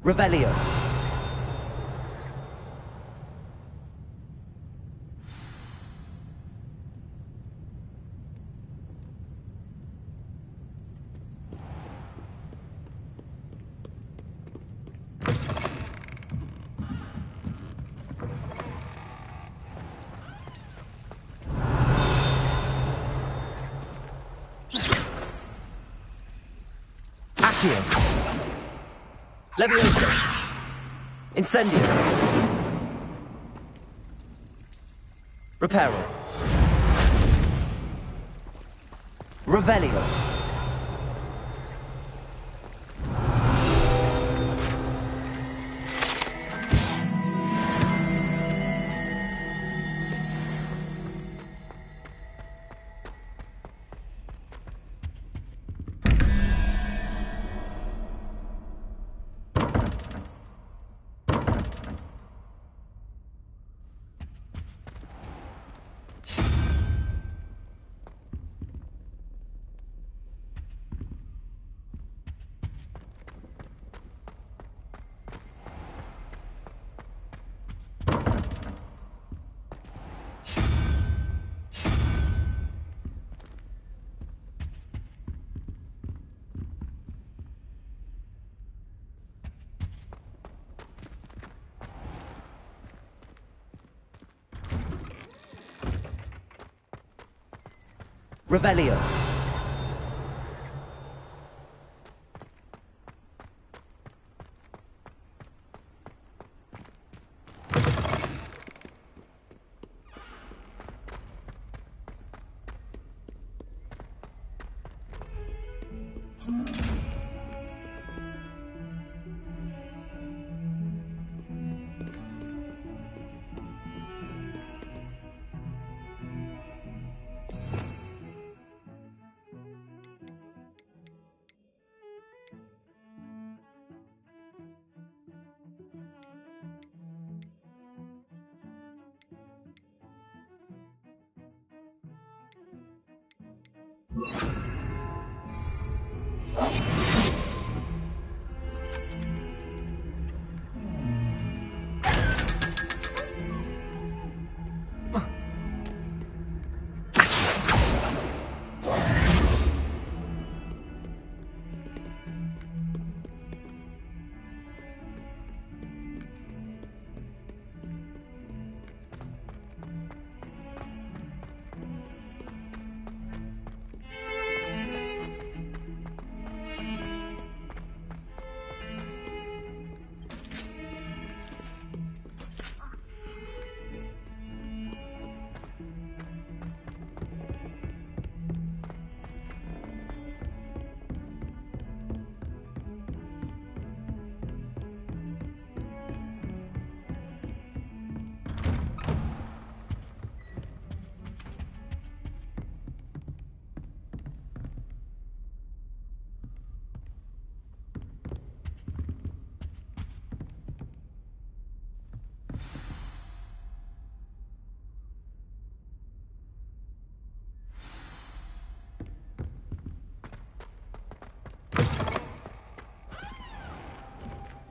Revelio. Accio. Levioso. Incendio. Reparo. Revelio. Revelio.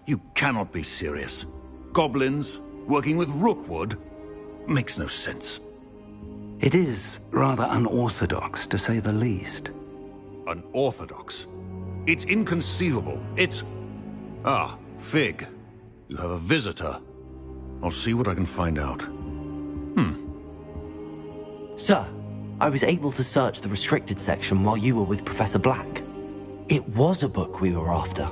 You cannot be serious. Goblins, working with Rookwood? Makes no sense. It is rather unorthodox, to say the least. Unorthodox? It's inconceivable. It's... Ah, Fig. You have a visitor. I'll see what I can find out. Sir, I was able to search the restricted section while you were with Professor Black. It was a book we were after.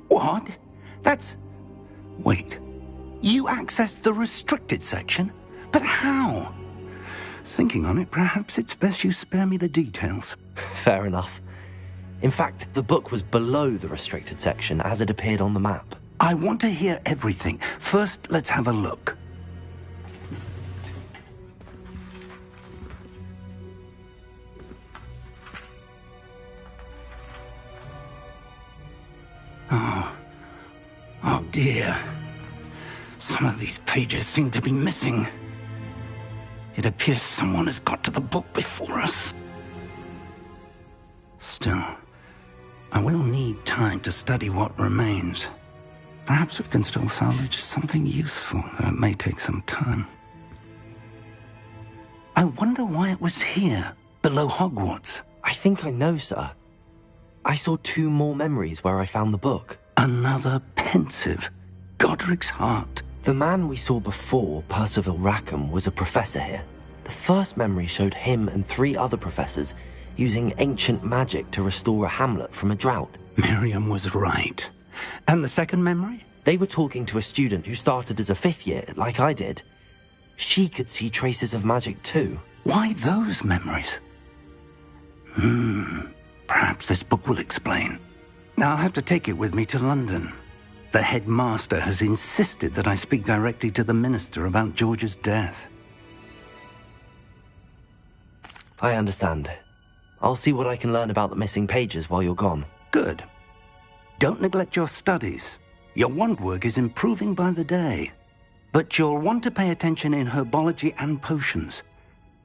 What? That's... Wait. You accessed the restricted section? But how? Thinking on it, perhaps it's best you spare me the details. Fair enough. In fact, the book was below the restricted section as it appeared on the map. I want to hear everything. First, let's have a look. Oh dear. Some of these pages seem to be missing. It appears someone has got to the book before us. Still, I will need time to study what remains. Perhaps we can still salvage something useful, though it may take some time. I wonder why it was here, below Hogwarts. I think I know, sir. I saw 2 more memories where I found the book. Another pensive. Godric's heart. The man we saw before, Percival Rackham, was a professor here. The first memory showed him and 3 other professors using ancient magic to restore a hamlet from a drought. Miriam was right. And the second memory? They were talking to a student who started as a 5th year, like I did. She could see traces of magic too. Why those memories? Perhaps this book will explain. Now I'll have to take it with me to London. The headmaster has insisted that I speak directly to the minister about George's death. I understand. I'll see what I can learn about the missing pages while you're gone. Good. Don't neglect your studies. Your wand work is improving by the day. But you'll want to pay attention in herbology and potions.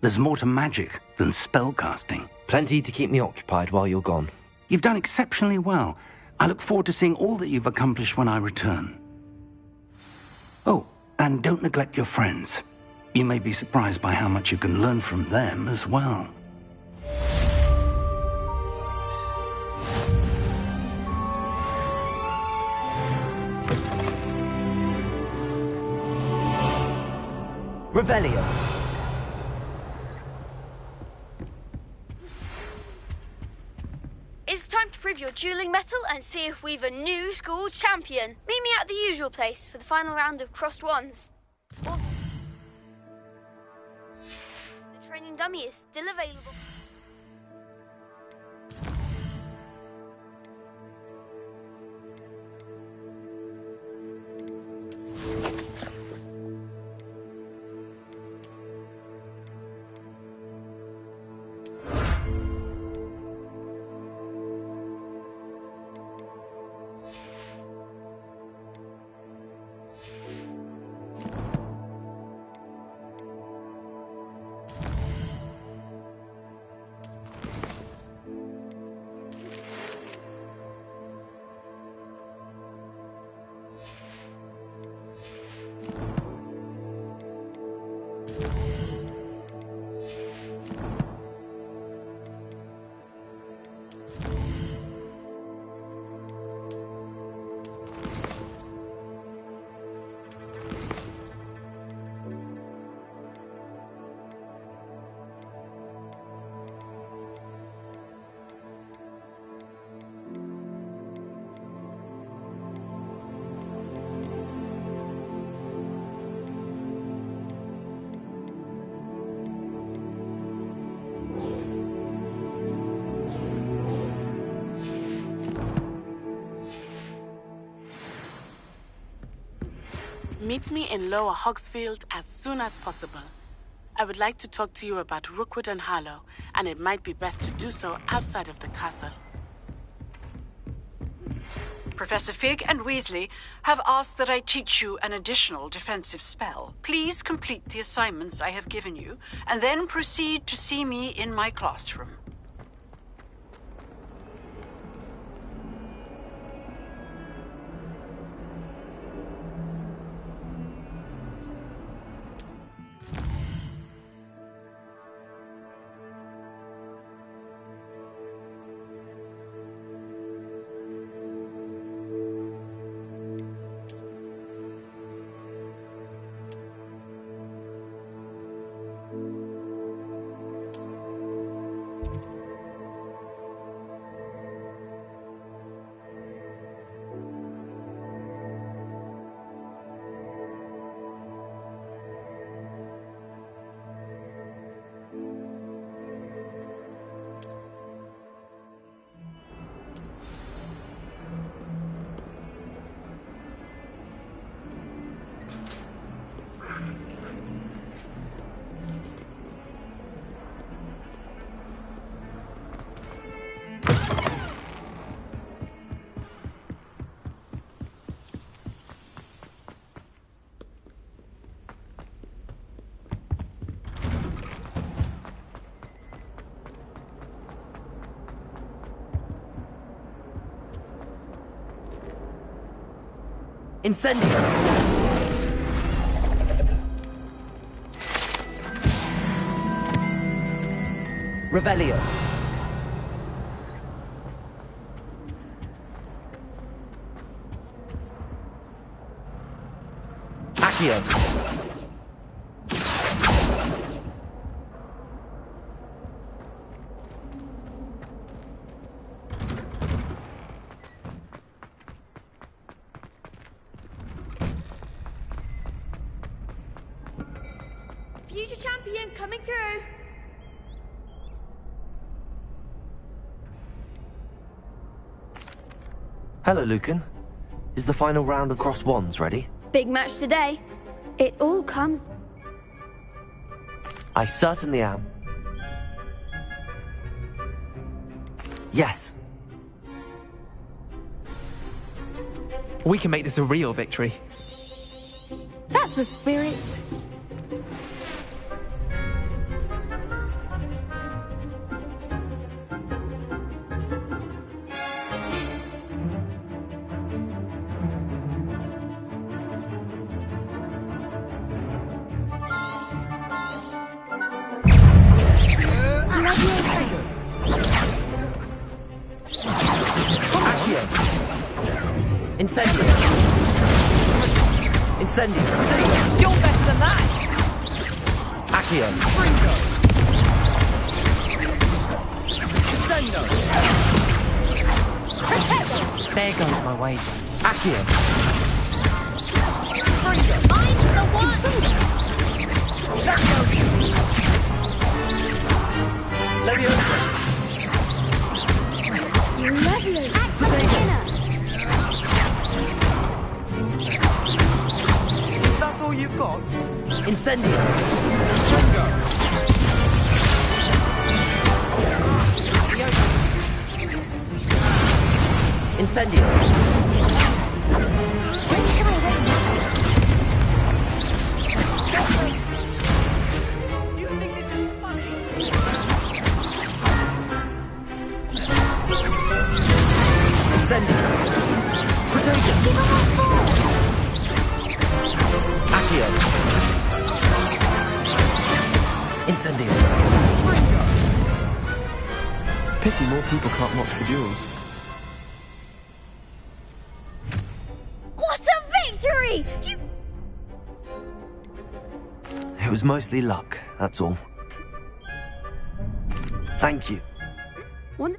There's more to magic than spellcasting. Plenty to keep me occupied while you're gone. You've done exceptionally well. I look forward to seeing all that you've accomplished when I return. Oh, and don't neglect your friends. You may be surprised by how much you can learn from them as well. Revelio. It's time to prove your dueling mettle and see if we've a new school champion. Meet me at the usual place for the final round of crossed wands. Also, the training dummy is still available. Meet me in Lower Hogsfield as soon as possible. I would like to talk to you about Rookwood and Harlow, and it might be best to do so outside of the castle. Professor Fig and Weasley have asked that I teach you an additional defensive spell. Please complete the assignments I have given you, and then proceed to see me in my classroom. Incendio! Revelio. Accio. Future champion coming through. Hello, Lucan. Is the final round of Cross Wands ready? Big match today. It all comes... I certainly am. Yes. We can make this a real victory. That's the spirit. Accio. Incendio. Incendio. You're better than that. Accio. There goes my wager. Accio. I'm the one! Leviosa. Lovely! Act like a winner! Is that all you've got? Incendio. Incendio. When can I win now? You think this is funny? Incendio. Protection. Accio. Incendio. Pity more people can't watch the duels. What a victory! You... It was mostly luck, that's all. Thank you. One...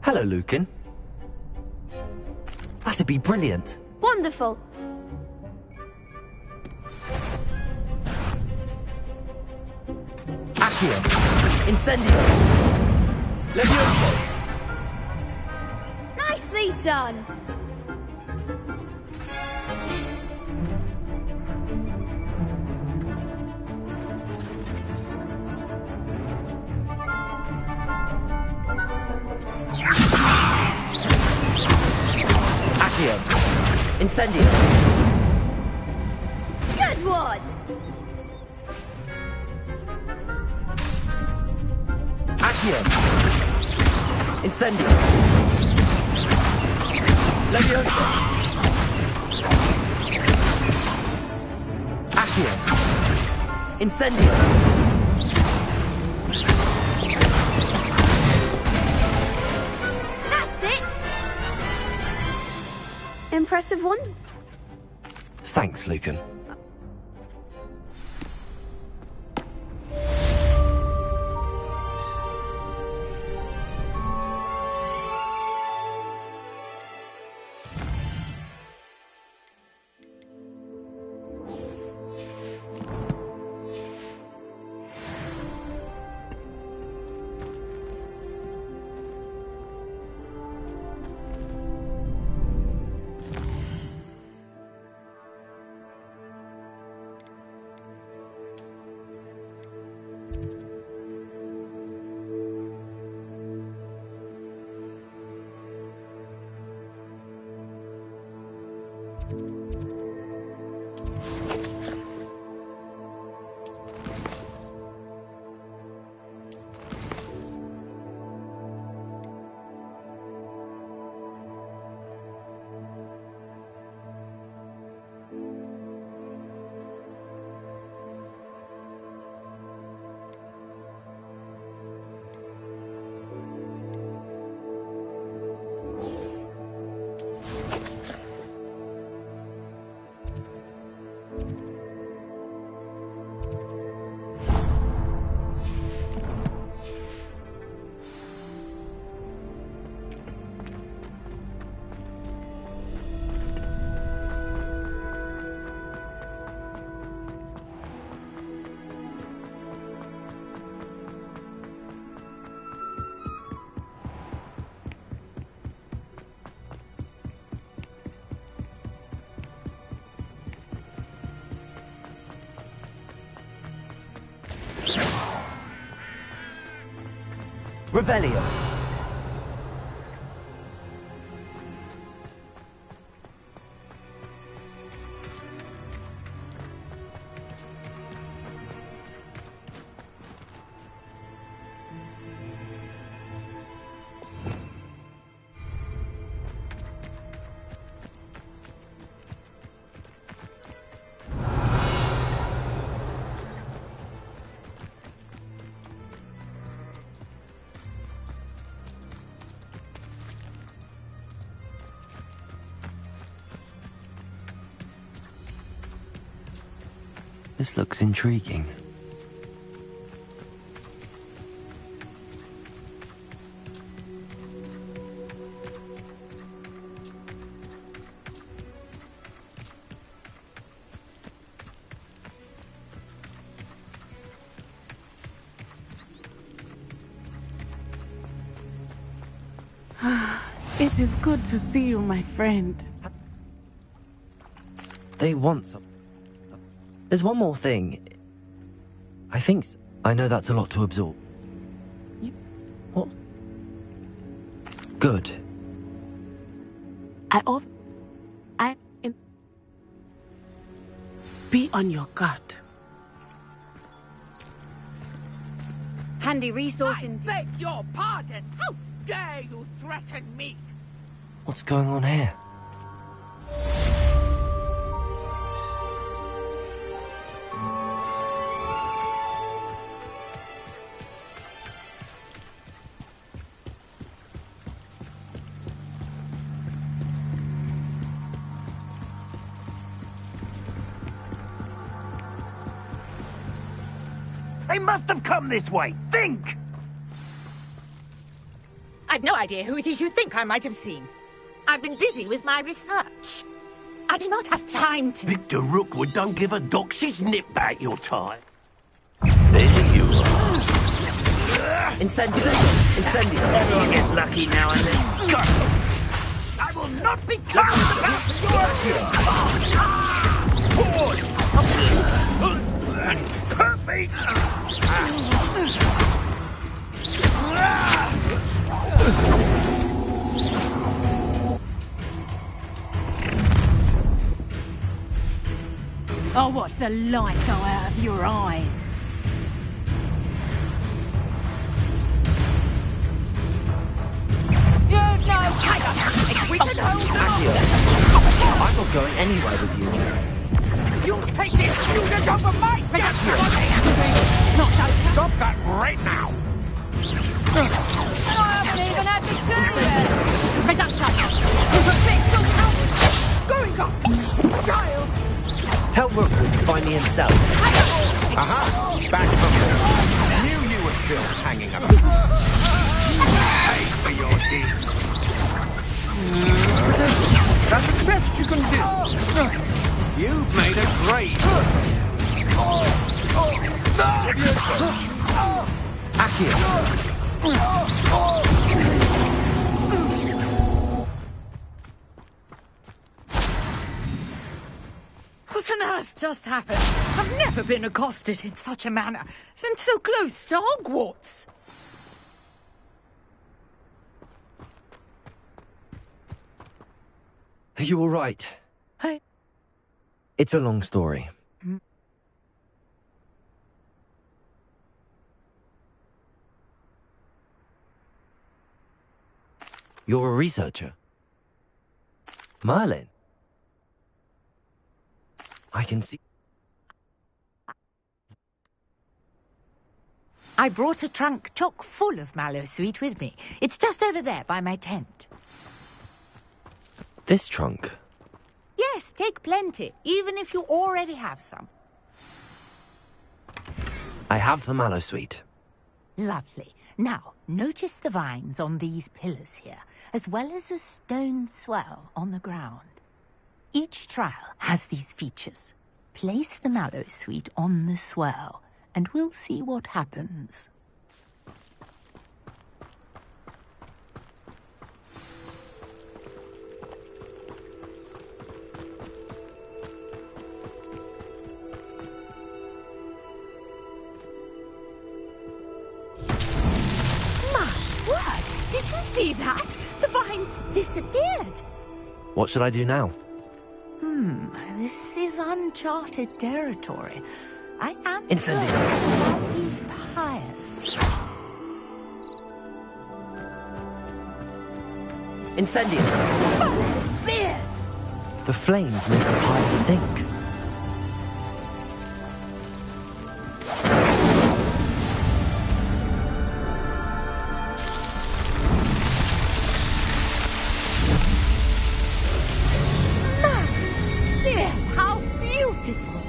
Hello, Lucan. That'd be brilliant. Wonderful. Accio. Incendio. Levioso. Nicely done. Accio. Incendio. Good one. Accio. Incendio. Levioso. Accio. Incendio. That's it. Impressive one. Thanks, Lucan. Revelio. This looks intriguing. It is good to see you, my friend. They want some. There's one more thing. I think... I know that's a lot to absorb. What? Good. Be on your guard. Handy resource I indeed. beg your pardon. How dare you threaten me? What's going on here? They must have come this way. Think! I've no idea who it is you think I might have seen. I've been busy with my research. I do not have time to... Victor Rookwood don't give a doxy's nip back your time. There you are. Incendio! Incendio! Everyone gets lucky now and then. Go! I will not be cast about your... And hurt me! I'll watch the light go out of your eyes. You've no tiger! We can hold them I'm not going anywhere with you. You'll take the student over my destiny! Not so... Stop that right now! I haven't even had the chance yet! Reduction! Going up! Child! Tell Rookwood to find me in cell. Aha! Back from there. Knew you were still hanging about. Pay for your deeds. That's the best you can do. You've made a grave. Accio! What on earth just happened? I've never been accosted in such a manner, and so close to Hogwarts. Are you all right? It's a long story. You're a researcher? Merlin? I can see... I brought a trunk chock full of mallow sweet with me. It's just over there by my tent. This trunk? Yes, take plenty, even if you already have some. I have the mallow sweet. Lovely. Now, notice the vines on these pillars here, as well as a stone swell on the ground. Each trial has these features. Place the mallow sweet on the swell, and we'll see what happens. Did you see that? The vines disappeared. What should I do now? This is uncharted territory. I am Incendio. curious about these pyres. Incendio! Beard! The flames make the pyre sink. How beautiful!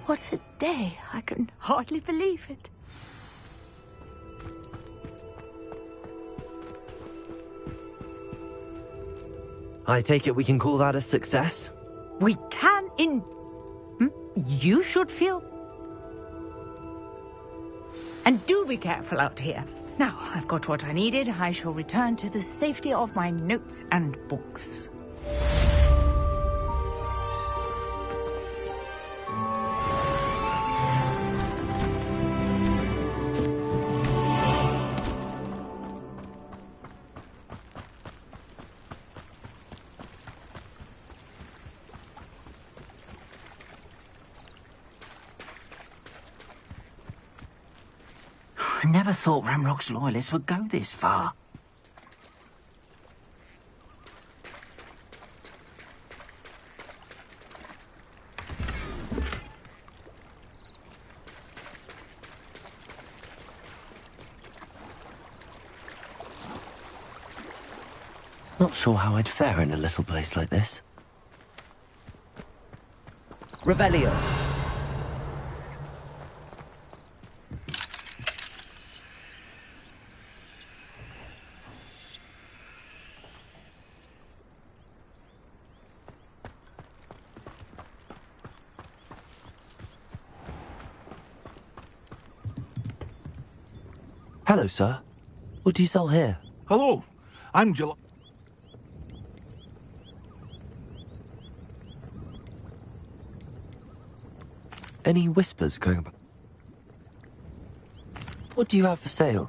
What a day! I can hardly believe it. I take it we can call that a success? We can You should feel... And do be careful out here. Now, I've got what I needed. I shall return to the safety of my notes and books. I never thought Ramrock's loyalists would go this far. Not sure how I'd fare in a little place like this. Revelio. Hello, sir. What do you sell here? Hello, I'm Jill. Any whispers going about? What do you have for sale?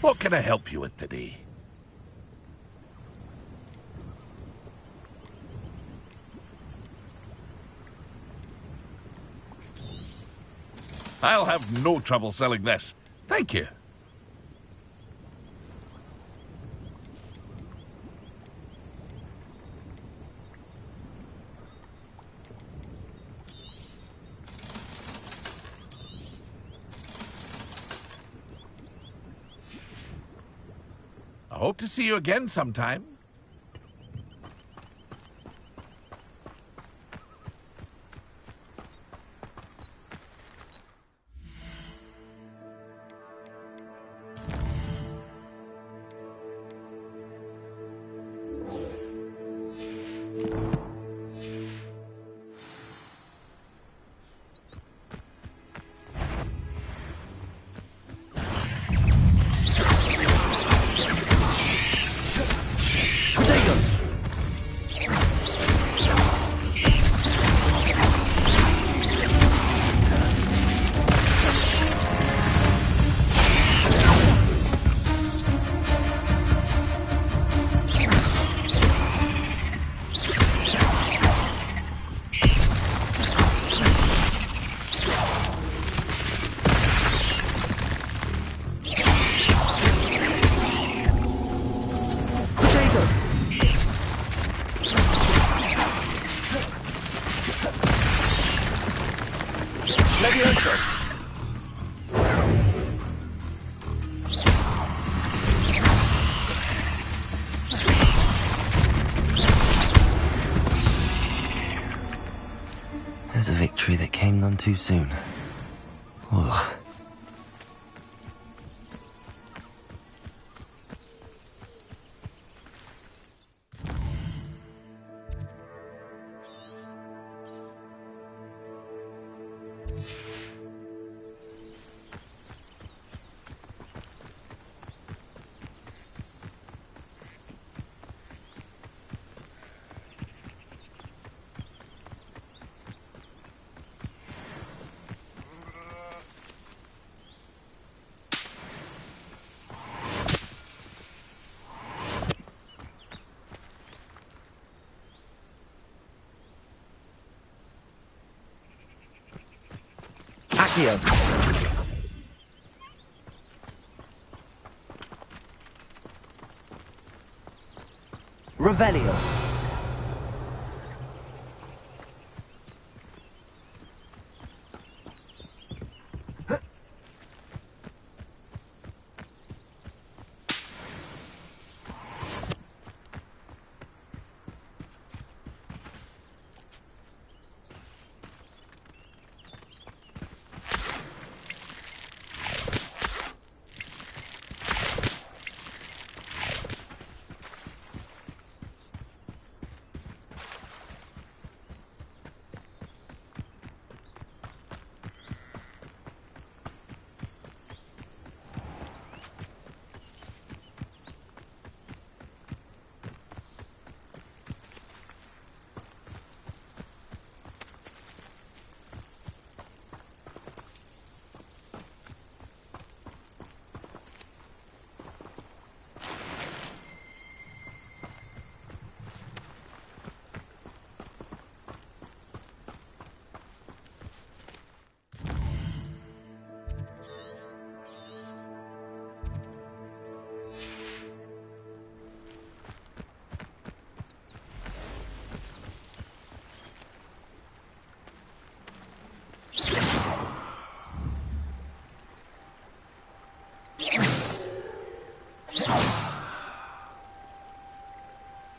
What can I help you with today? I'll have no trouble selling this. Thank you. I hope to see you again sometime. There's a victory that came none too soon. Ugh. Accio. Revelio.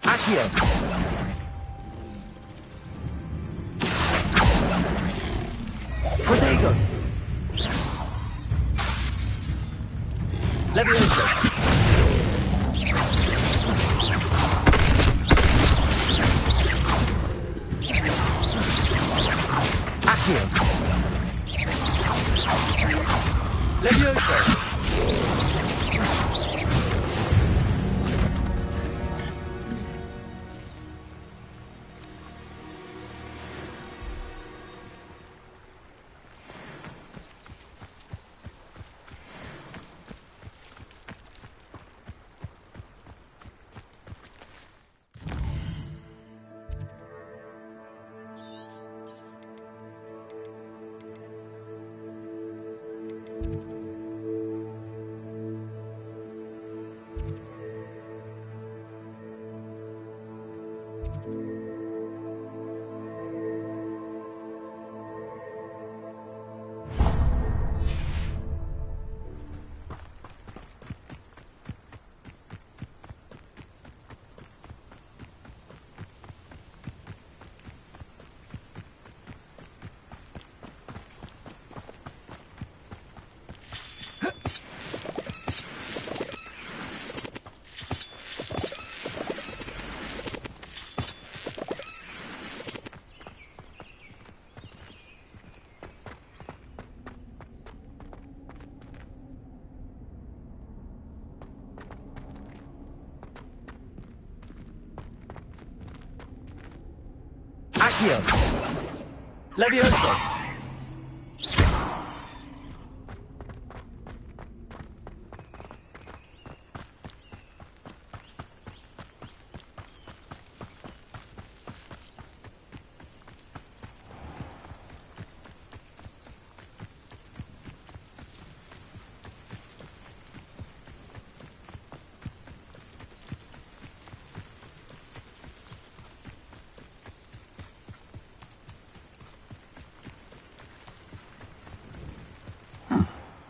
Accio. Protego. Levioso. Accio. Levioso! Accio! Levioso!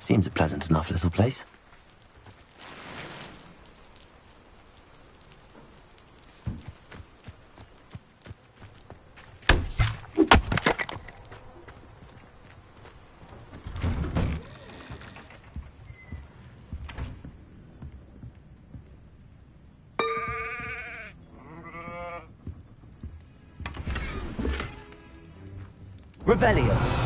Seems a pleasant enough little place. Revelio!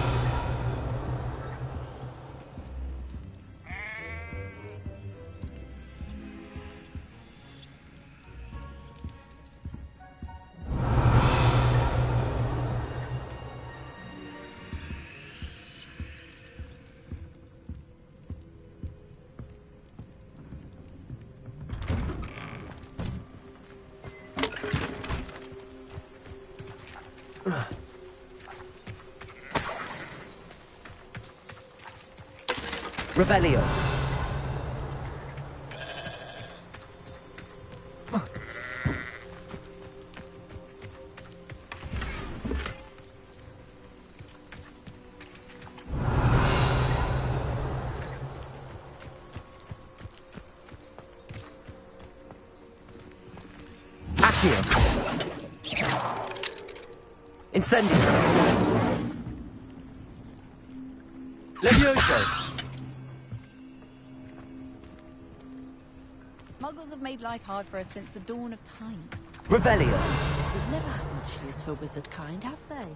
Revelio! Accio! Incendio! Levioso! Muggles have made life hard for us since the dawn of time. Revelio! They've never had much use for wizard kind, have they?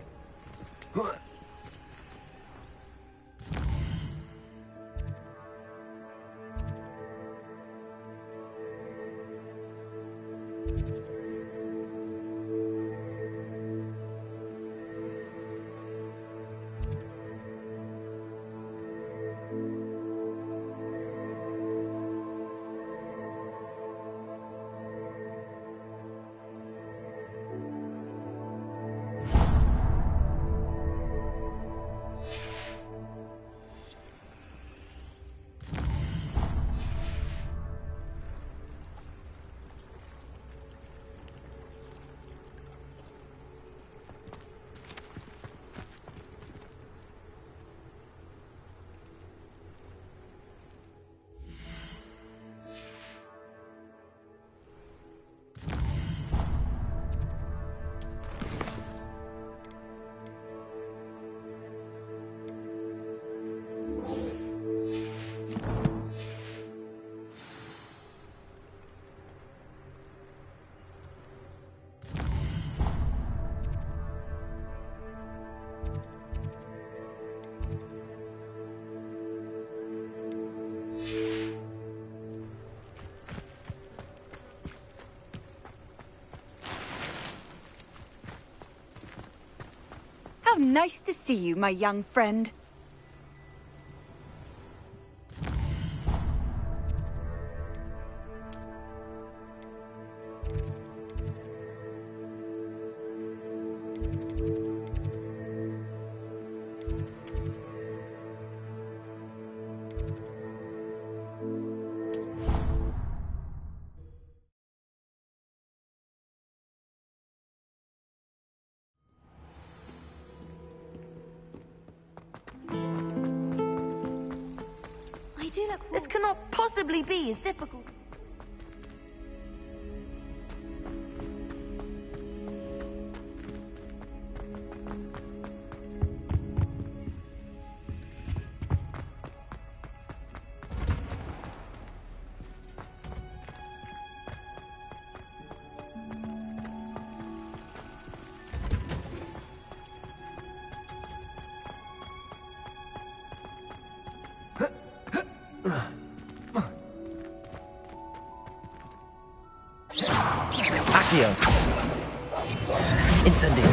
nice to see you, my young friend. This cannot possibly be as difficult. Accio. Incendio.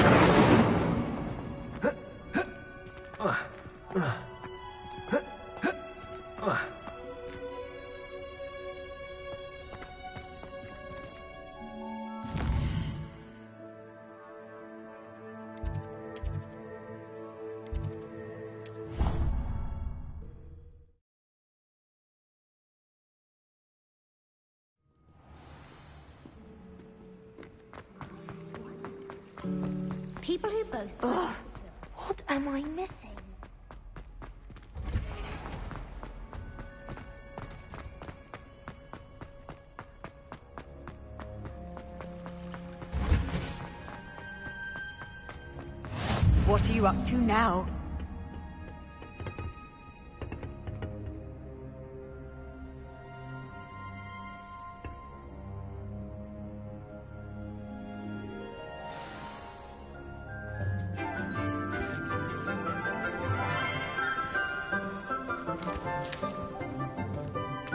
People who both... Ugh, what am I missing? What are you up to now?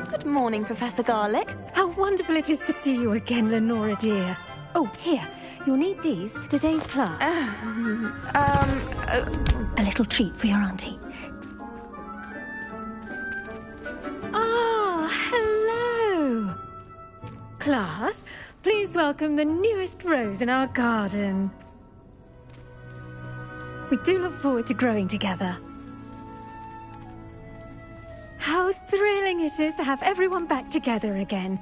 Good morning, Professor Garlic. How wonderful it is to see you again, Lenora dear. Oh, here. You'll need these for today's class. A little treat for your auntie. Ah, hello. Class, please welcome the newest rose in our garden. We do look forward to growing together. How thrilling it is to have everyone back together again.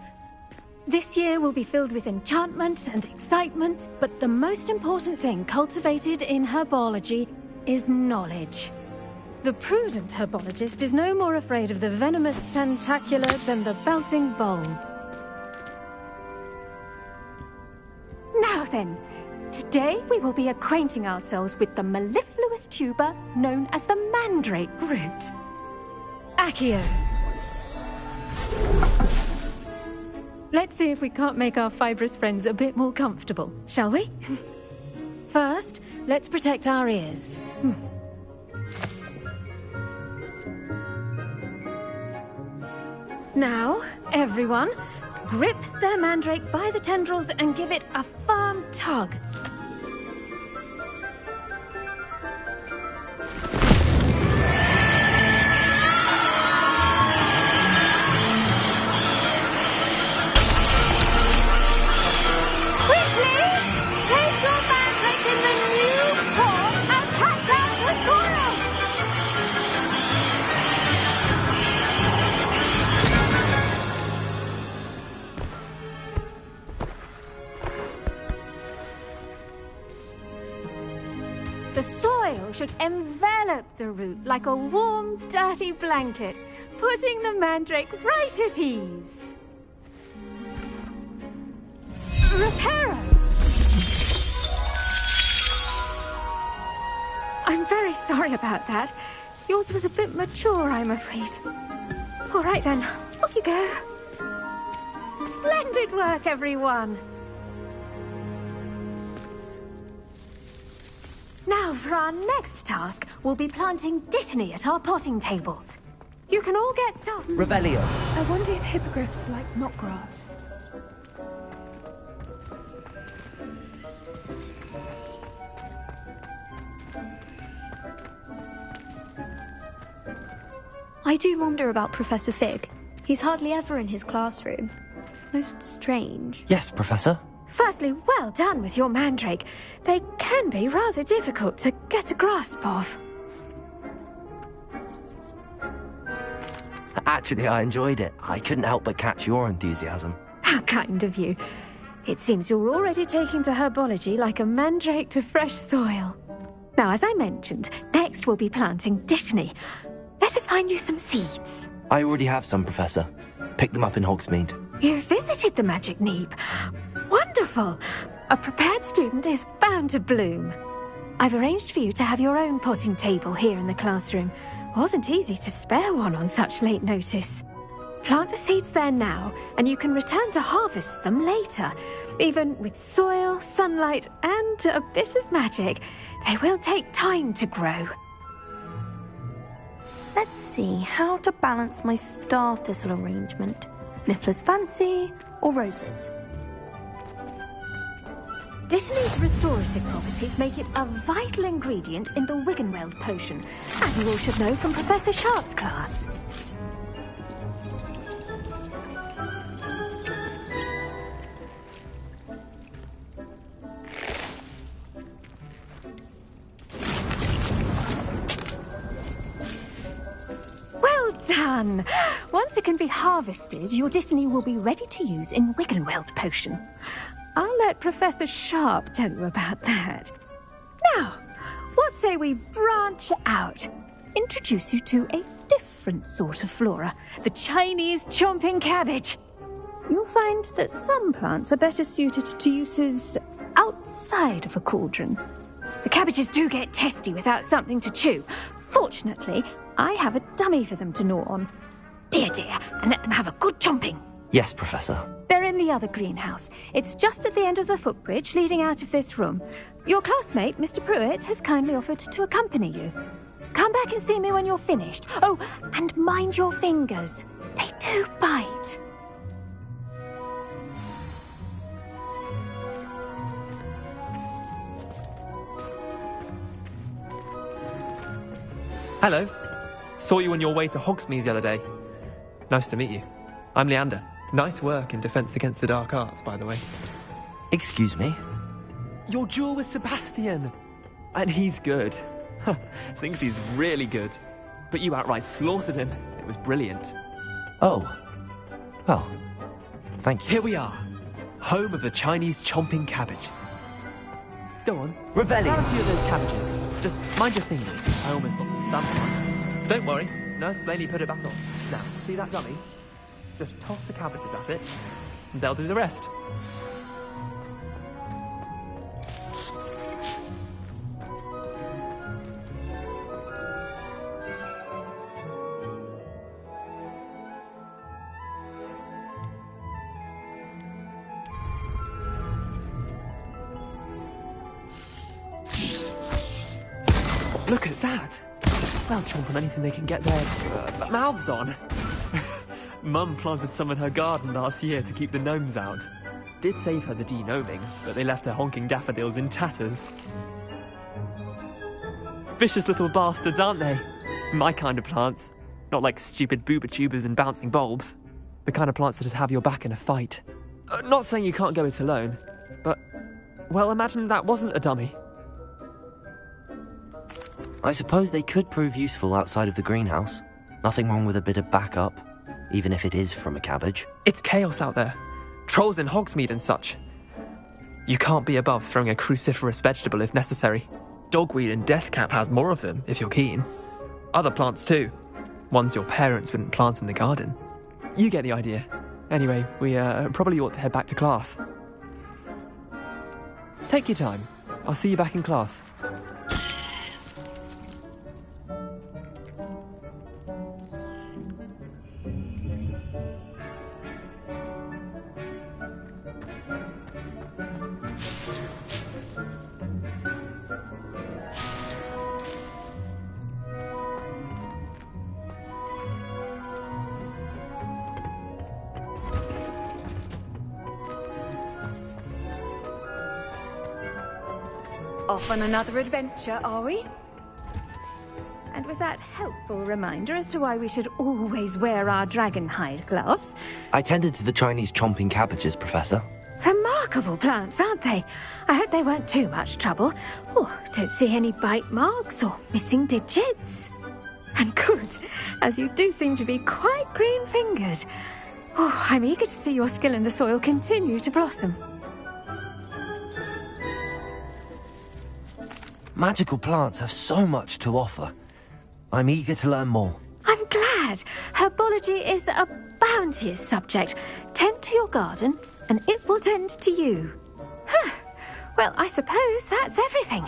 This year will be filled with enchantment and excitement, but the most important thing cultivated in herbology is knowledge. The prudent herbologist is no more afraid of the venomous tentacula than the bouncing bowl. Now then, today we will be acquainting ourselves with the mellifluous tuber known as the mandrake root. Accio. Let's see if we can't make our fibrous friends a bit more comfortable, shall we? First, let's protect our ears. Now, everyone, grip their mandrake by the tendrils and give it a firm tug. The soil should envelop the root like a warm, dirty blanket, putting the mandrake right at ease. Reparo! I'm very sorry about that. Yours was a bit mature, I'm afraid. All right then, off you go. Splendid work, everyone. Now, for our next task, we'll be planting dittany at our potting tables. You can all get started. Revelio. I wonder if hippogriffs like knotgrass. I do wonder about Professor Fig. He's hardly ever in his classroom. Most strange. Yes, Professor. Firstly, well done with your mandrake. They can be rather difficult to get a grasp of. Actually, I enjoyed it. I couldn't help but catch your enthusiasm. How kind of you. It seems you're already taking to herbology like a mandrake to fresh soil. Now, as I mentioned, next we'll be planting dittany. Let us find you some seeds. I already have some, Professor. Picked them up in Hogsmeade. You visited the Magic Neep. Wonderful! A prepared student is bound to bloom. I've arranged for you to have your own potting table here in the classroom. Wasn't easy to spare one on such late notice. Plant the seeds there now, and you can return to harvest them later. Even with soil, sunlight, and a bit of magic, they will take time to grow. Let's see how to balance my star thistle arrangement. Niffler's fancy or roses? Dittany's restorative properties make it a vital ingredient in the Wiggenweld potion, as you all should know from Professor Sharp's class. Well done! Once it can be harvested, your Dittany will be ready to use in Wiggenweld potion. I'll let Professor Sharp tell you about that. Now, what say we branch out? Introduce you to a different sort of flora, the Chinese chomping cabbage. You'll find that some plants are better suited to uses outside of a cauldron. The cabbages do get testy without something to chew. Fortunately, I have a dummy for them to gnaw on. Be a dear and let them have a good chomping. Yes, Professor. They're in the other greenhouse. It's just at the end of the footbridge leading out of this room. Your classmate, Mr. Pruitt, has kindly offered to accompany you. Come back and see me when you're finished. Oh, and mind your fingers. They do bite. Hello. Saw you on your way to Hogsmeade the other day. Nice to meet you. I'm Leander. Nice work in Defense Against the Dark Arts, by the way. Excuse me? Your duel with Sebastian! And he's good. Thinks he's really good. But you outright slaughtered him. It was brilliant. Oh. Well, thank you. Here we are. Home of the Chinese chomping cabbage. Go on. Revelio! Grab a few of those cabbages. Just mind your fingers. I almost lost the stamp once. Don't worry. Nurse plainly put it back on. Now, see that dummy? Just toss the cabbages at it, and they'll do the rest. Look at that! They'll chomp on anything they can get their mouths on. Mum planted some in her garden last year to keep the gnomes out. Did save her the de-gnoming, but they left her honking daffodils in tatters. Vicious little bastards, aren't they? My kind of plants. Not like stupid booba tubers and bouncing bulbs. The kind of plants that just have your back in a fight. Not saying you can't go it alone, but... well, imagine that wasn't a dummy. I suppose they could prove useful outside of the greenhouse. Nothing wrong with a bit of backup. Even if it is from a cabbage. It's chaos out there. Trolls in Hogsmeade and such. You can't be above throwing a cruciferous vegetable if necessary. Dogweed and deathcap has more of them, if you're keen. Other plants too. Ones your parents wouldn't plant in the garden. You get the idea. Anyway, we probably ought to head back to class. Take your time. I'll see you back in class. Off on another adventure, are we? And with that helpful reminder as to why we should always wear our dragon hide gloves. I tended to the Chinese chomping cabbages, Professor. Remarkable plants, aren't they? I hope they weren't too much trouble. Oh, don't see any bite marks or missing digits. And good, as you do seem to be quite green-fingered. Oh, I'm eager to see your skill in the soil continue to blossom. Magical plants have so much to offer. I'm eager to learn more. I'm glad. Herbology is a bounteous subject. Tend to your garden, and it will tend to you. Huh. Well, I suppose that's everything.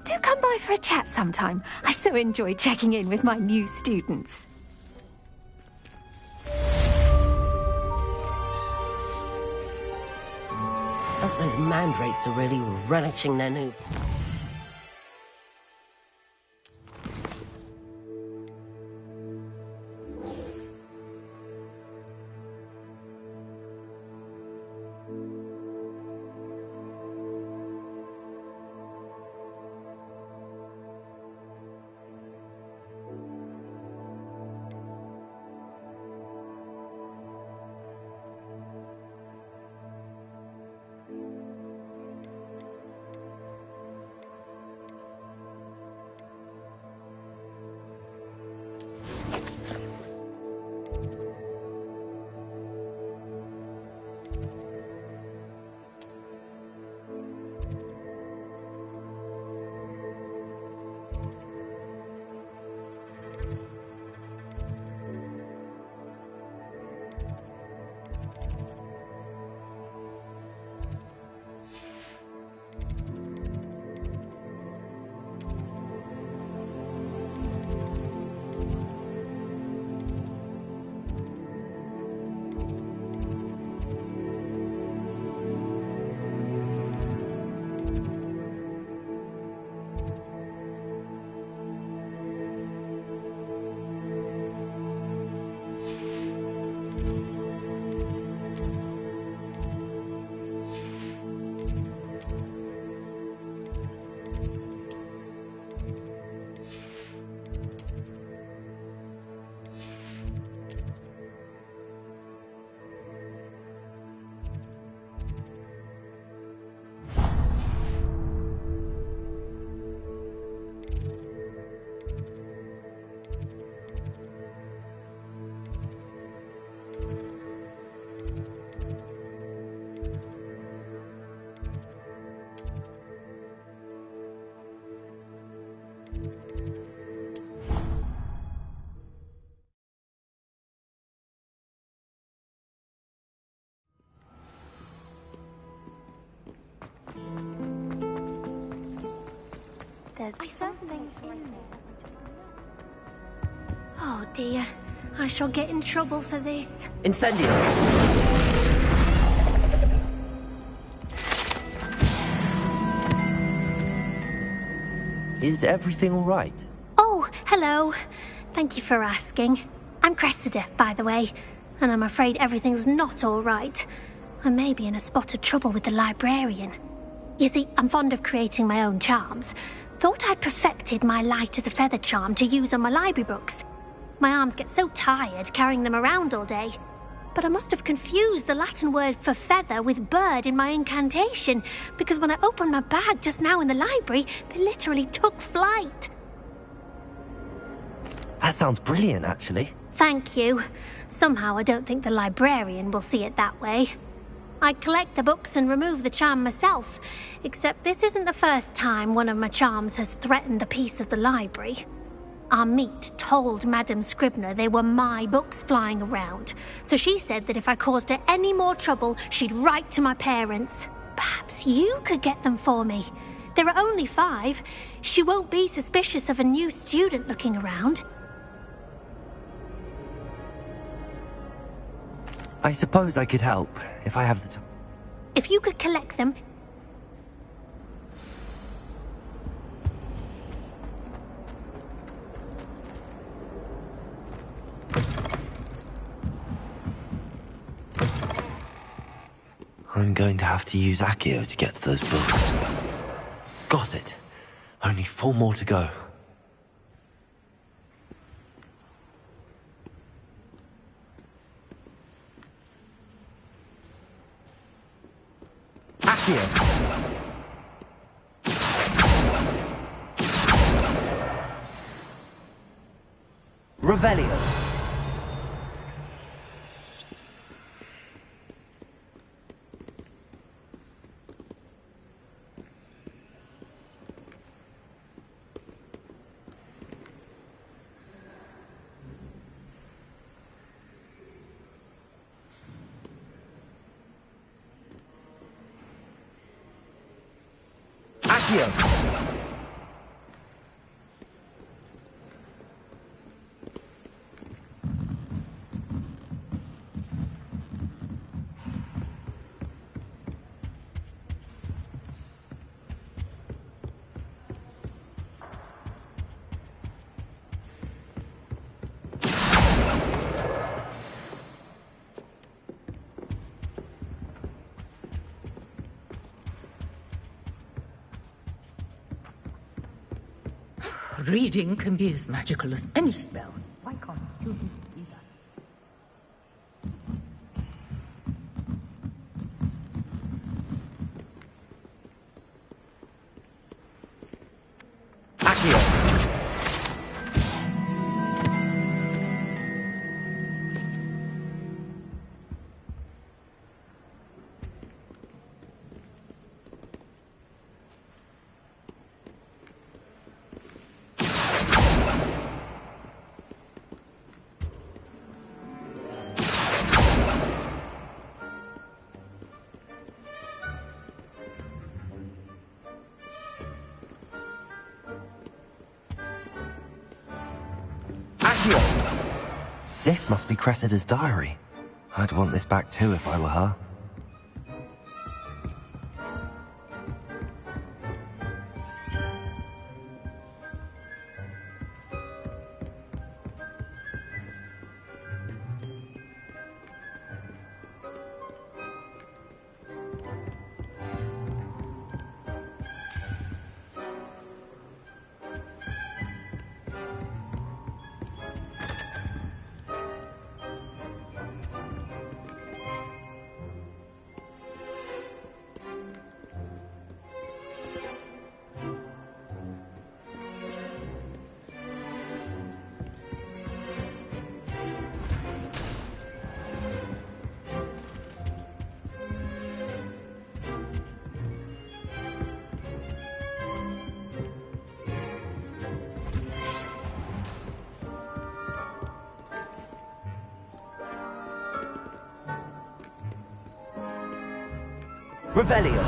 Do come by for a chat sometime. I so enjoy checking in with my new students. Oh, those mandrakes are really relishing their new... There's something in there. Oh dear, I shall get in trouble for this. Incendio! Is everything all right? Oh, hello. Thank you for asking. I'm Cressida, by the way, and I'm afraid everything's not all right. I may be in a spot of trouble with the librarian. You see, I'm fond of creating my own charms. Thought I'd perfected my light as a feather charm to use on my library books. My arms get so tired carrying them around all day. But I must have confused the Latin word for feather with bird in my incantation, because when I opened my bag just now in the library, they literally took flight. That sounds brilliant, actually. Thank you. Somehow I don't think the librarian will see it that way. I collect the books and remove the charm myself, except this isn't the first time one of my charms has threatened the peace of the library. Our meet told Madame Scribner they were my books flying around, so she said that if I caused her any more trouble, she'd write to my parents. Perhaps you could get them for me. There are only 5. She won't be suspicious of a new student looking around. I suppose I could help, if I have the time. If you could collect them... I'm going to have to use Accio to get to those books. Got it. Only 4 more to go. Revelio. Accio. Reading can be as magical as any spell. Why can't students see that? Accio. This must be Cressida's diary. I'd want this back too if I were her. Revelio.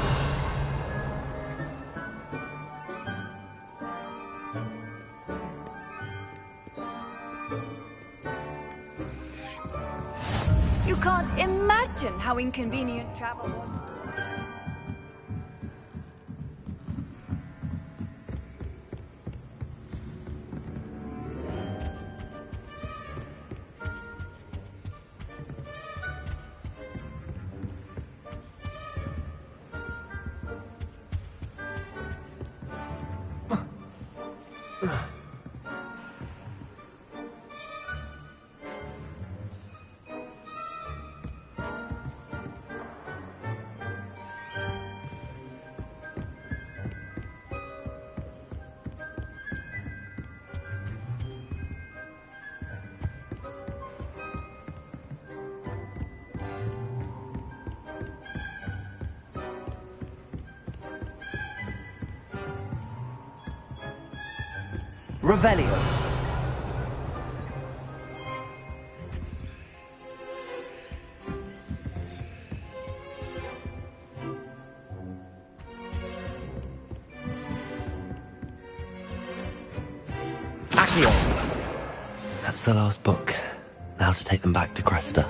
You can't imagine how inconvenient travel was. Revelio. Accio. That's the last book. Now to take them back to Cressida.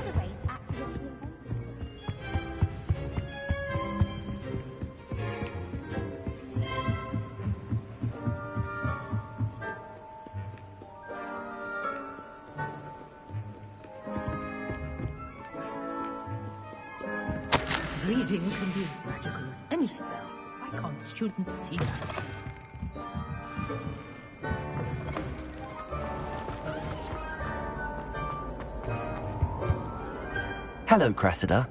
Reading can be as magical as any spell. Why can't students see that? Hello, Cressida.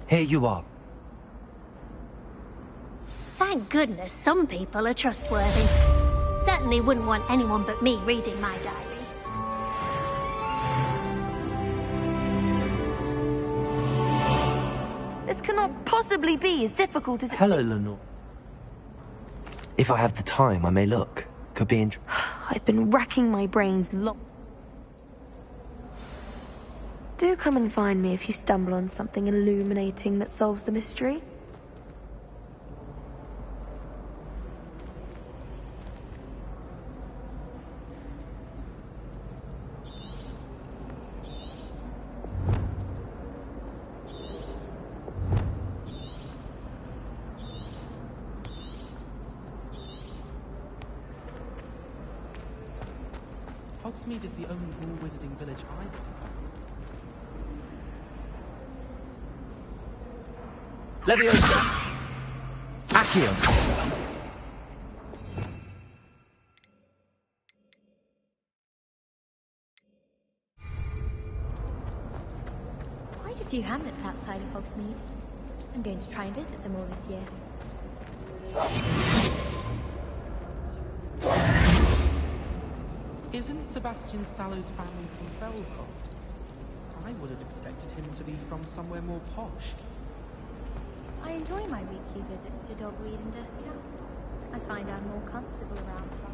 Here you are. Thank goodness some people are trustworthy. Certainly wouldn't want anyone but me reading my diary. This cannot possibly be as difficult as it Hello, Lenore. If I have the time, I may look. Could be I've been racking my brains Do come and find me if you stumble on something illuminating that solves the mystery. Hogsmeade is the only ball wizarding village I know. Leviosa! Accio! Quite a few hamlets outside of Hogsmeade. I'm going to try and visit them all this year. Isn't Sebastian Sallow's family from Felcott? I would have expected him to be from somewhere more posh. I enjoy my weekly visits to Dogweed and Deathcap. I find I'm more comfortable around them.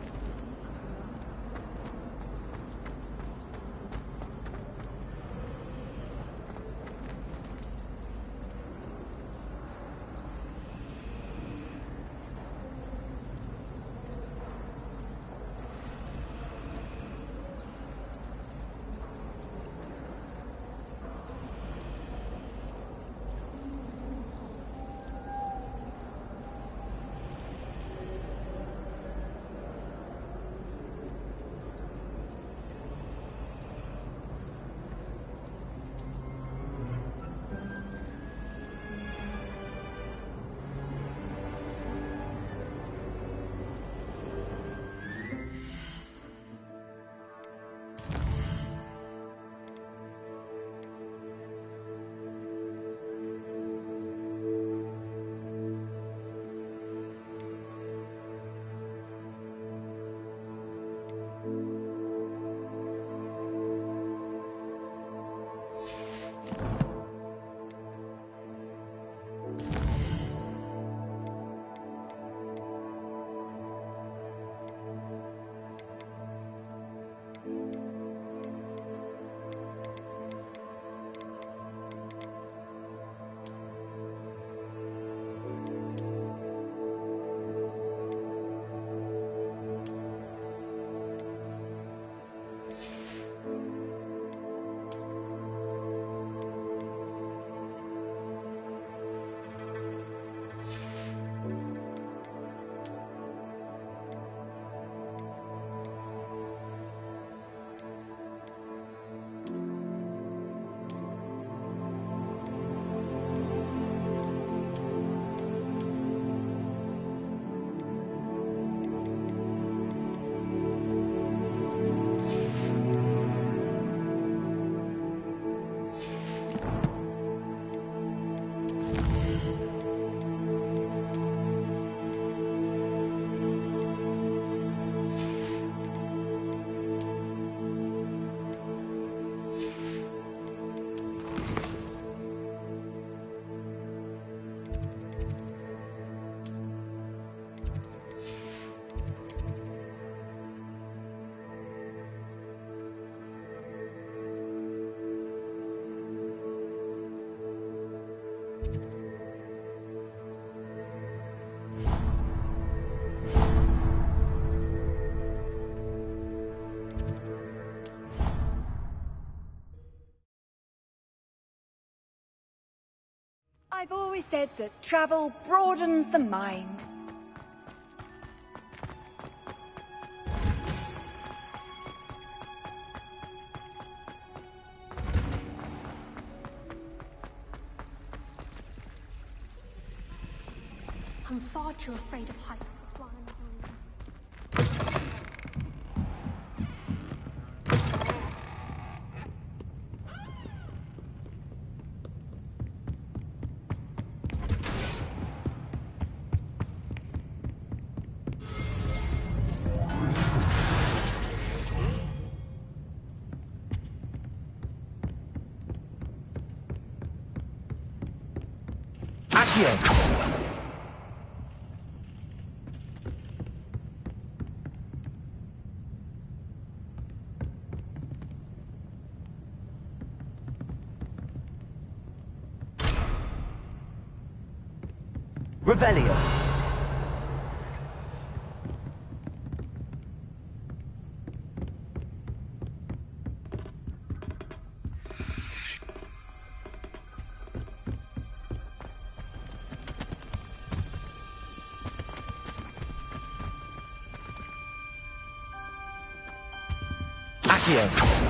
I've always said that travel broadens the mind. I'm far too afraid of heights to fly on my own. Accio. Revelio. Accio.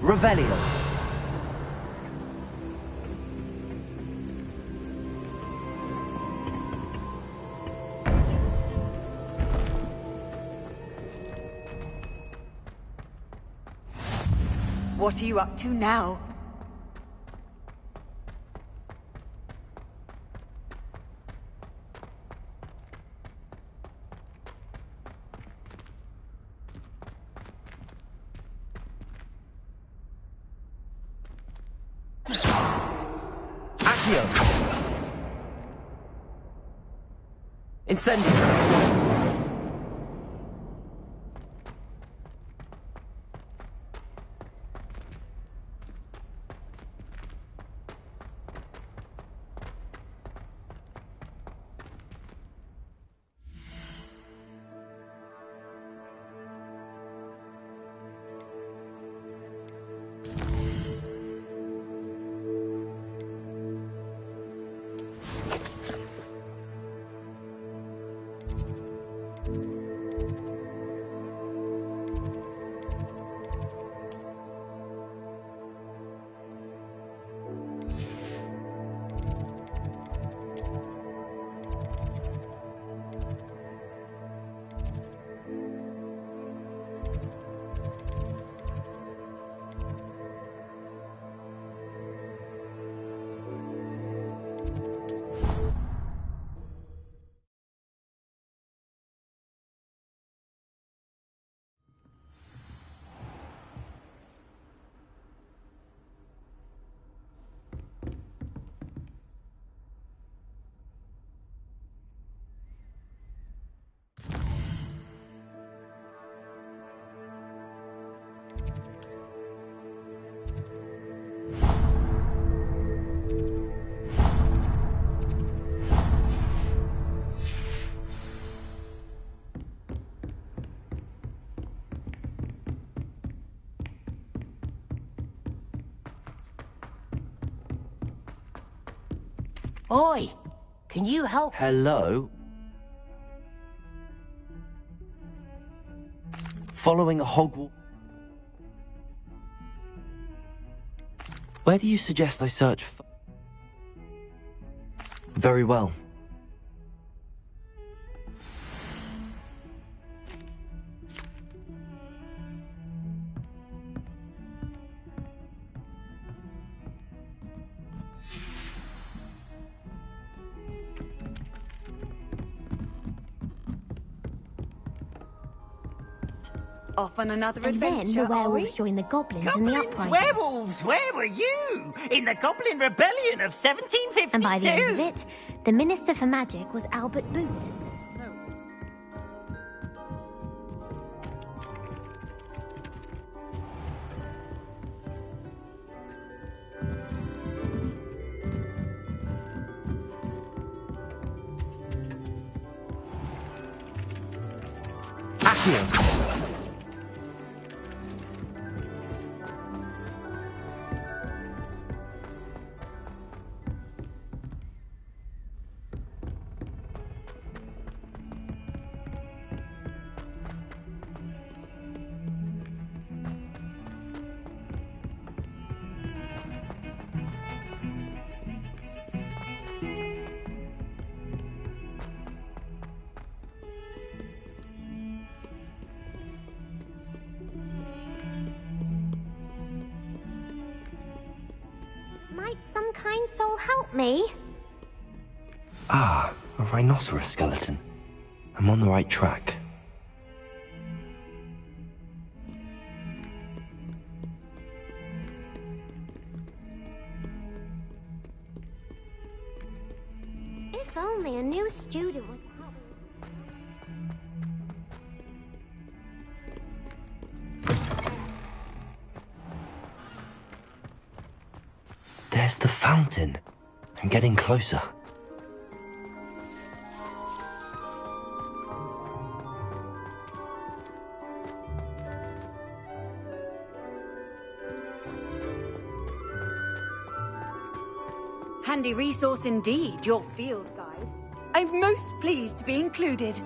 Revelio. What are you up to now? Accio. Incendio. Oi! Can you help? Hello? Following a Hogwarts... Where do you suggest I search for... Very well. Off on another And then adventure, the are we? werewolves joined the goblins in the uprising. Werewolves, where were you? In the Goblin Rebellion of 1752? And by the end of it, the Minister for Magic was Albert Boot. Accio! Might some kind soul help me? Ah, a rhinoceros skeleton. I'm on the right track. If only a new student would help. There's the fountain. I'm getting closer. Handy resource indeed, your field guide. I'm most pleased to be included.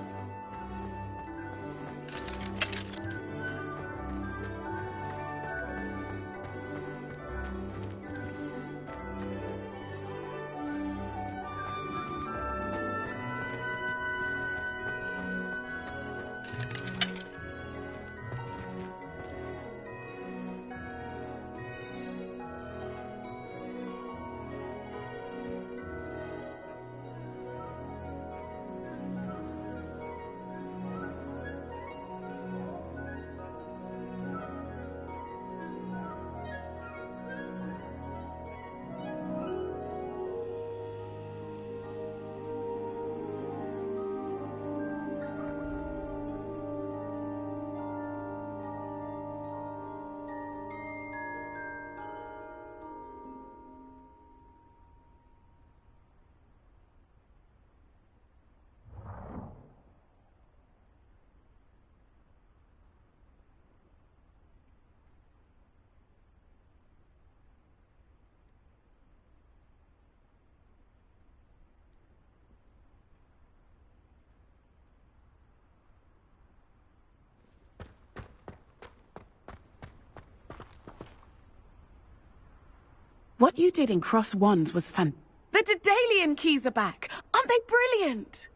What you did in Cross Wands was fun. The Daedalian keys are back! Aren't they brilliant?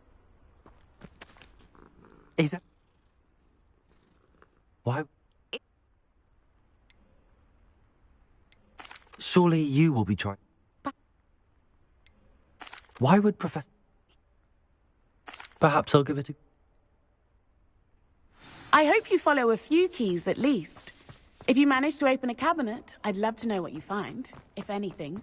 Is that... Why... Surely you will be trying... Why would Professor... Perhaps I'll give it a... I hope you follow a few keys at least. If you manage to open a cabinet, I'd love to know what you find, if anything.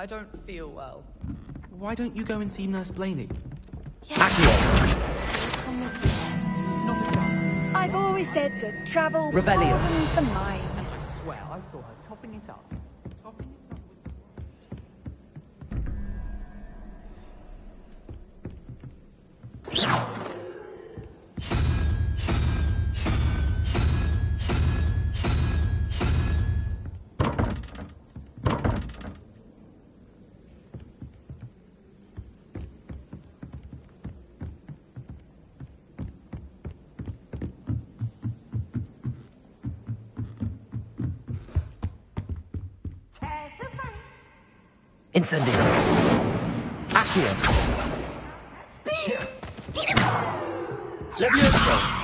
I don't feel well. Why don't you go and see Nurse Blaney? I've always said that travel Revelio. broadens the mind. And I swear I saw her topping it up. Incendio. Accio. Levioso.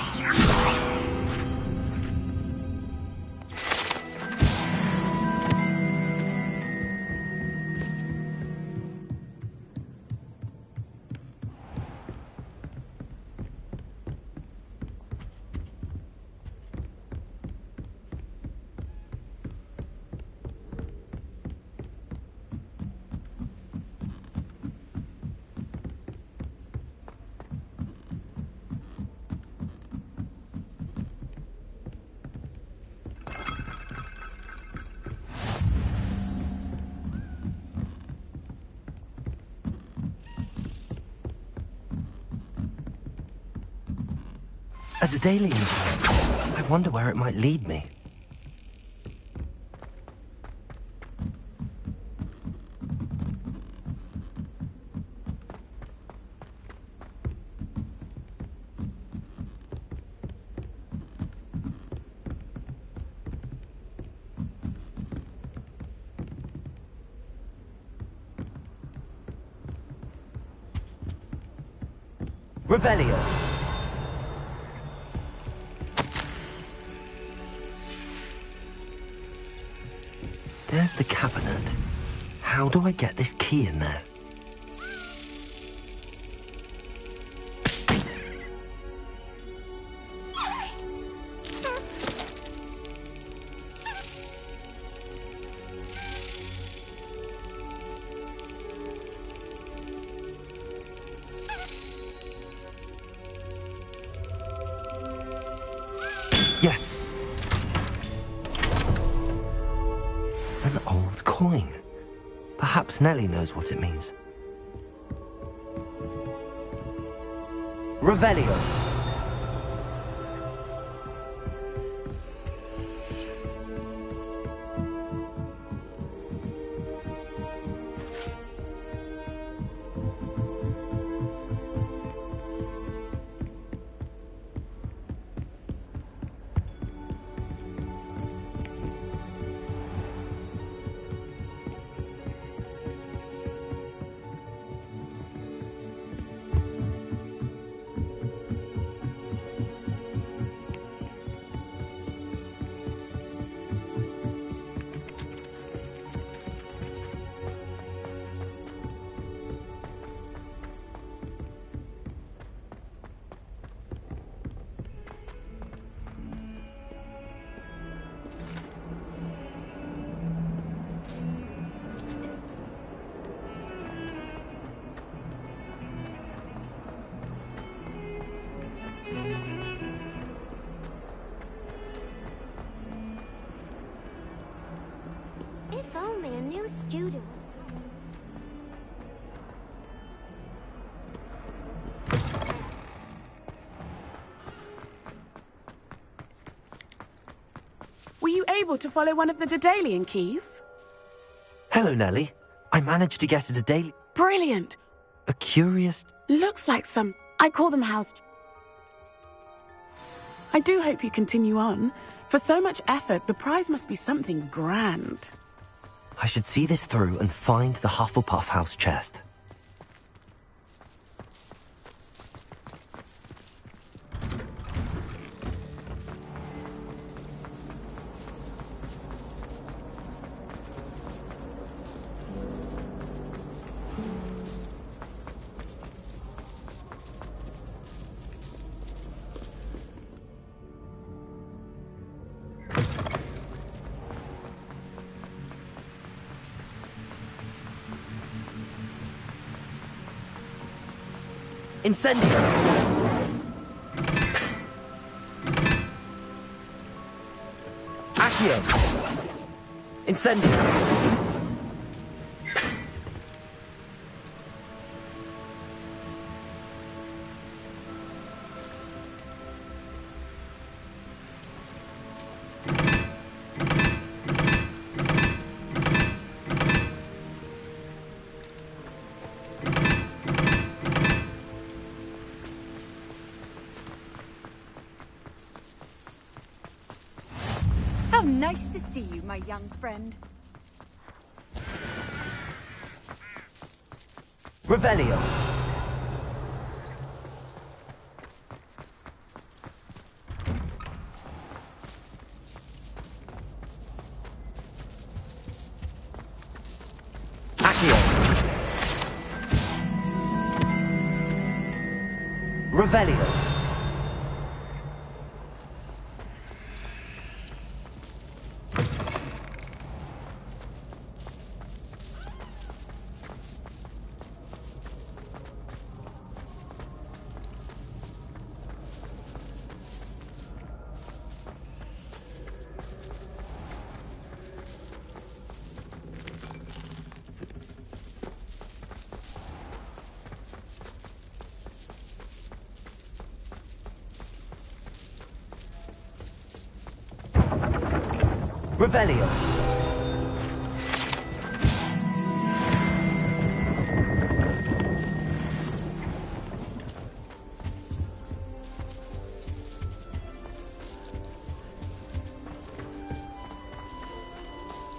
A Daedalian camp. I wonder where it might lead me. Revelio. There's the cabinet. How do I get this key in there? Yes. An old coin. Perhaps Nellie knows what it means. Revelio. If only a new student. Were you able to follow one of the Daedalian keys? Hello, Nellie. I managed to get a Daedalian... Brilliant! A curious... Looks like some... I call them housed. I do hope you continue on. For so much effort, the prize must be something grand. I should see this through and find the Hufflepuff house chest. Incendio! Accio! Incendio! How nice to see you, my young friend. Revelio! Accio! Revelio! Revelio!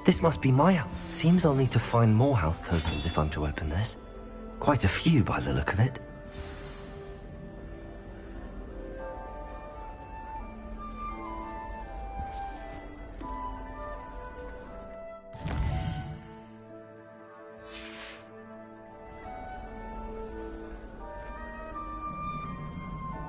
This must be my house. Seems I'll need to find more house totems if I'm to open this. Quite a few by the look of it.